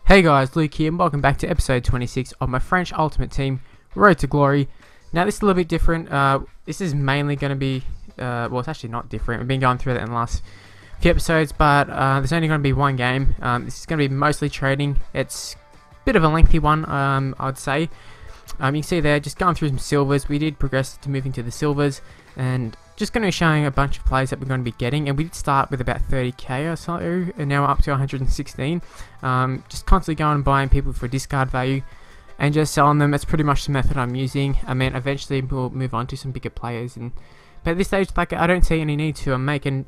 Hey guys, Luke here and welcome back to episode 26 of my French Ultimate Team, Road to Glory. Now this is a little bit different. This is mainly going to be, well, it's actually not different. We've been going through that in the last few episodes, but there's only going to be one game. This is going to be mostly trading. It's a bit of a lengthy one, I would say. You can see there, just going through some silvers. We did progress to moving to the silvers, and just going to be showing a bunch of players that we're going to be getting. And we did start with about 30k or so, and now we're up to 116. Just constantly going and buying people for discard value and just selling them. That's pretty much the method I'm using. I mean, eventually we'll move on to some bigger players, but at this stage, like, I don't see any need to. I'm making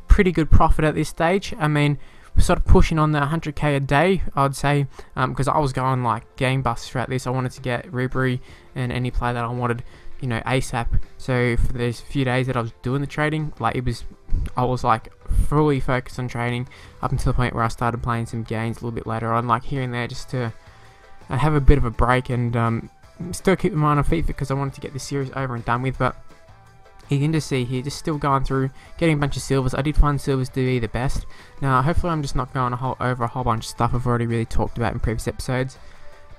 pretty good profit at this stage. I mean, we're sort of pushing on the 100k a day, I'd say, because I was going like gangbusters throughout this. I wanted to get Ribery and any player that I wanted, you know, ASAP. So for those few days that I was doing the trading, like, I was like fully focused on trading up until the point where I started playing some games a little bit later on, like here and there, just to have a bit of a break and still keep my mind on Fifa because I wanted to get this series over and done with. But you can just see here, just still going through, getting a bunch of silvers. I did find silvers to be the best. Now, hopefully I'm just not going over a whole bunch of stuff I've already really talked about in previous episodes.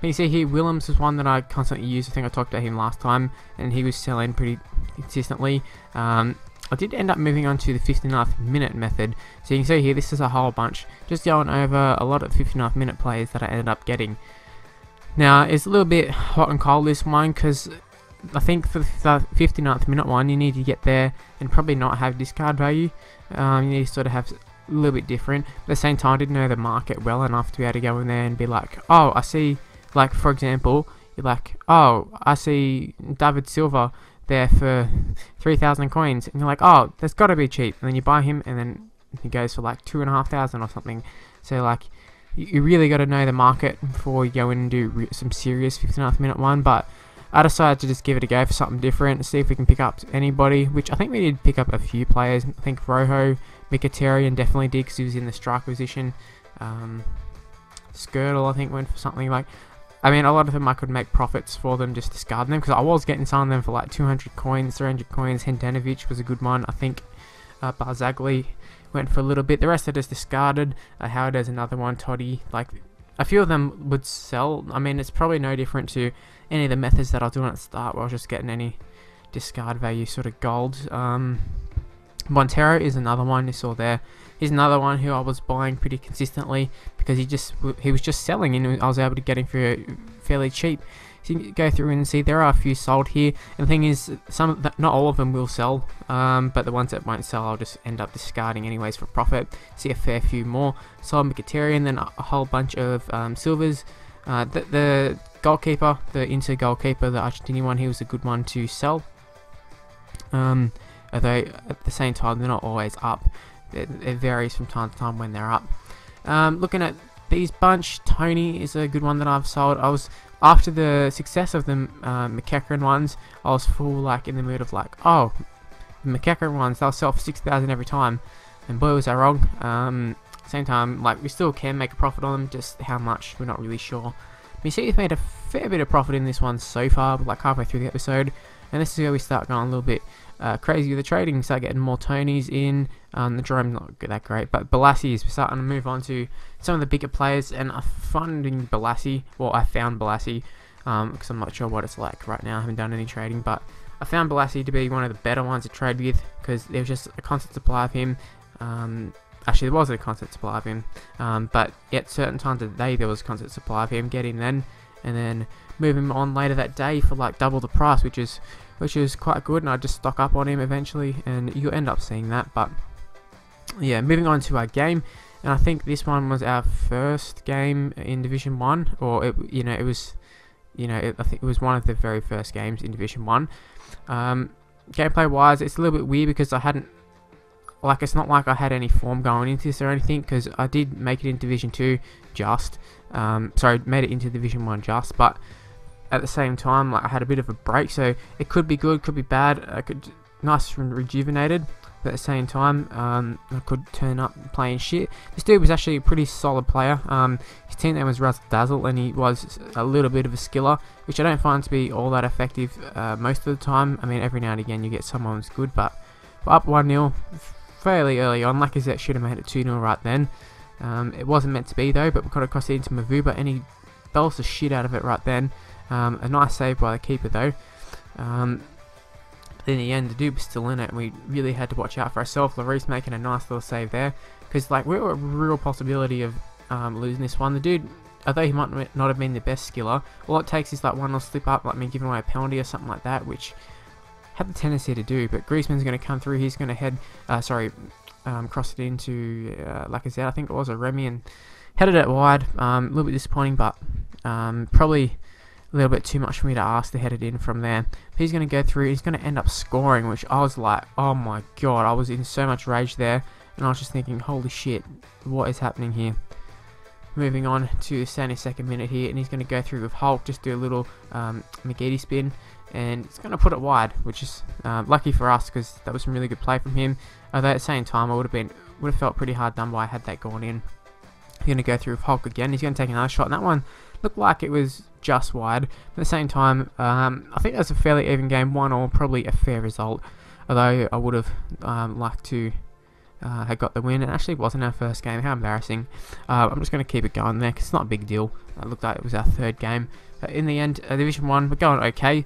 But you see here, Willems is one that I constantly use. I think I talked about him last time, and he was selling pretty consistently. I did end up moving on to the 59th minute method. So you can see here, this is a whole bunch. Just going over a lot of 59th minute players that I ended up getting. Now, it's a little bit hot and cold, this one, because I think for the 59th minute one, you need to get there and probably not have discard value. You need to sort of have a little bit different. But at the same time, I didn't know the market well enough to be able to go in there and be like, oh, I see, like, for example, you're like, oh, I see David Silva there for 3,000 coins. And you're like, oh, that's got to be cheap. And then you buy him, and then he goes for like 2,500 or something. So, like, you really got to know the market before you go in and do some serious 59th minute one. But I decided to just give it a go for something different, see if we can pick up anybody, which I think we did pick up a few players. I think Rojo, Mkhitaryan definitely did because he was in the strike position. Skirtle, I think, went for something like, I mean, a lot of them I could make profits for them, just discarding them, because I was getting some of them for like 200 coins, 300 coins. Hendanovic was a good one. I think Barzagli went for a little bit. The rest are just discarded. Howard's another one. Toddy, like, a few of them would sell. I mean, it's probably no different to any of the methods that I was doing at the start, where I was just getting any discard value sort of gold. Montero is another one you saw there. He's another one who I was buying pretty consistently because he was just selling, and I was able to get him for fairly cheap. So you can go through and see there are a few sold here. And the thing is, not all of them will sell, but the ones that won't sell, I'll just end up discarding anyways for profit. See a fair few more. Sold Mkhitaryan, then a whole bunch of silvers. The goalkeeper, the Inter goalkeeper, the Argentinian one, he was a good one to sell. Although at the same time, they're not always up. It varies from time to time when they're up. Looking at these bunch, Tony is a good one that I've sold. After the success of the Mkhitaryan ones, I was full like in the mood of like, oh, the Mkhitaryan ones, they'll sell for 6,000 every time, and boy was I wrong. Same time, like, we still can make a profit on them, just how much we're not really sure. But you see, we've made a fair bit of profit in this one so far, like halfway through the episode, and this is where we start going a little bit crazy with the trading. Start getting more Tonys in. The Jerome's not that great, but Balassi is starting to move on to some of the bigger players, and I'm finding Balassi, well, I found Balassi, because I'm not sure what it's like right now. I haven't done any trading, but I found Balassi to be one of the better ones to trade with, because there was just a constant supply of him. Actually, there wasn't a constant supply of him, but at certain times of the day there was a constant supply of him. Get him then, and then move him on later that day for like double the price, which is quite good. And I just stock up on him eventually, and you'll end up seeing that. But yeah, moving on to our game, and I think this one was our first game in Division 1, or I think it was one of the very first games in Division 1. Gameplay wise, it's a little bit weird because I hadn't, like, it's not like I had any form going into this or anything, because I did make it in Division 2 just, made it into Division 1 just, but at the same time, like, I had a bit of a break, so it could be good, could be bad. I could nice and rejuvenated, but at the same time, I could turn up playing shit. This dude was actually a pretty solid player. His team name was Razzle Dazzle, and he was a little bit of a skiller, which I don't find to be all that effective most of the time. I mean, every now and again you get someone who's good, but we're up 1-0 fairly early on. Like I said, should have made it 2-0 right then. It wasn't meant to be though, but we got across it into Mavuba, and he bells the shit out of it right then. A nice save by the keeper though. In the end, the dude was still in it, and we really had to watch out for ourselves. Lloris making a nice little save there, because like we were a real possibility of losing this one. The dude, although he might not have been the best skiller, all it takes is like one little slip up, like me giving away a penalty or something like that, which had the tendency to do. But Griezmann's going to come through. He's going to head, cross it into Lacazette, I think it was, or Remy, and headed it wide. A little bit disappointing, but probably a little bit too much for me to ask to head it in from there. He's going to go through. He's going to end up scoring, which I was like, oh my god, I was in so much rage there, and I was just thinking, holy shit, what is happening here? Moving on to the 72nd minute here, and he's going to go through with Hulk, just do a little McGeady spin, and it's going to put it wide, which is lucky for us, because that was some really good play from him. Although at the same time, I would have felt pretty hard done by had that gone in. He's going to go through with Hulk again. He's going to take another shot, and that one looked like it was just wide. At the same time, I think that was a fairly even game, 1-1, probably a fair result. Although I would have liked to had got the win. It actually wasn't our first game. How embarrassing. I'm just going to keep it going there, because it's not a big deal. It looked like it was our third game. But in the end, Division 1, we're going okay.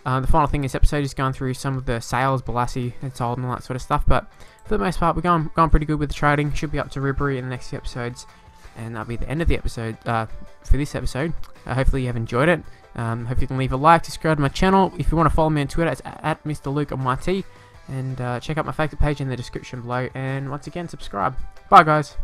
The final thing in this episode is going through some of the sales, Balassi and sold and all that sort of stuff. But for the most part, we're going pretty good with the trading. Should be up to Ribery in the next few episodes. And that'll be the end of the episode for this episode. Hopefully you have enjoyed it. Hope you can leave a like, subscribe to my channel. If you want to follow me on Twitter, it's at Mr. Luke on YT. And check out my Facebook page in the description below. And once again, subscribe. Bye guys.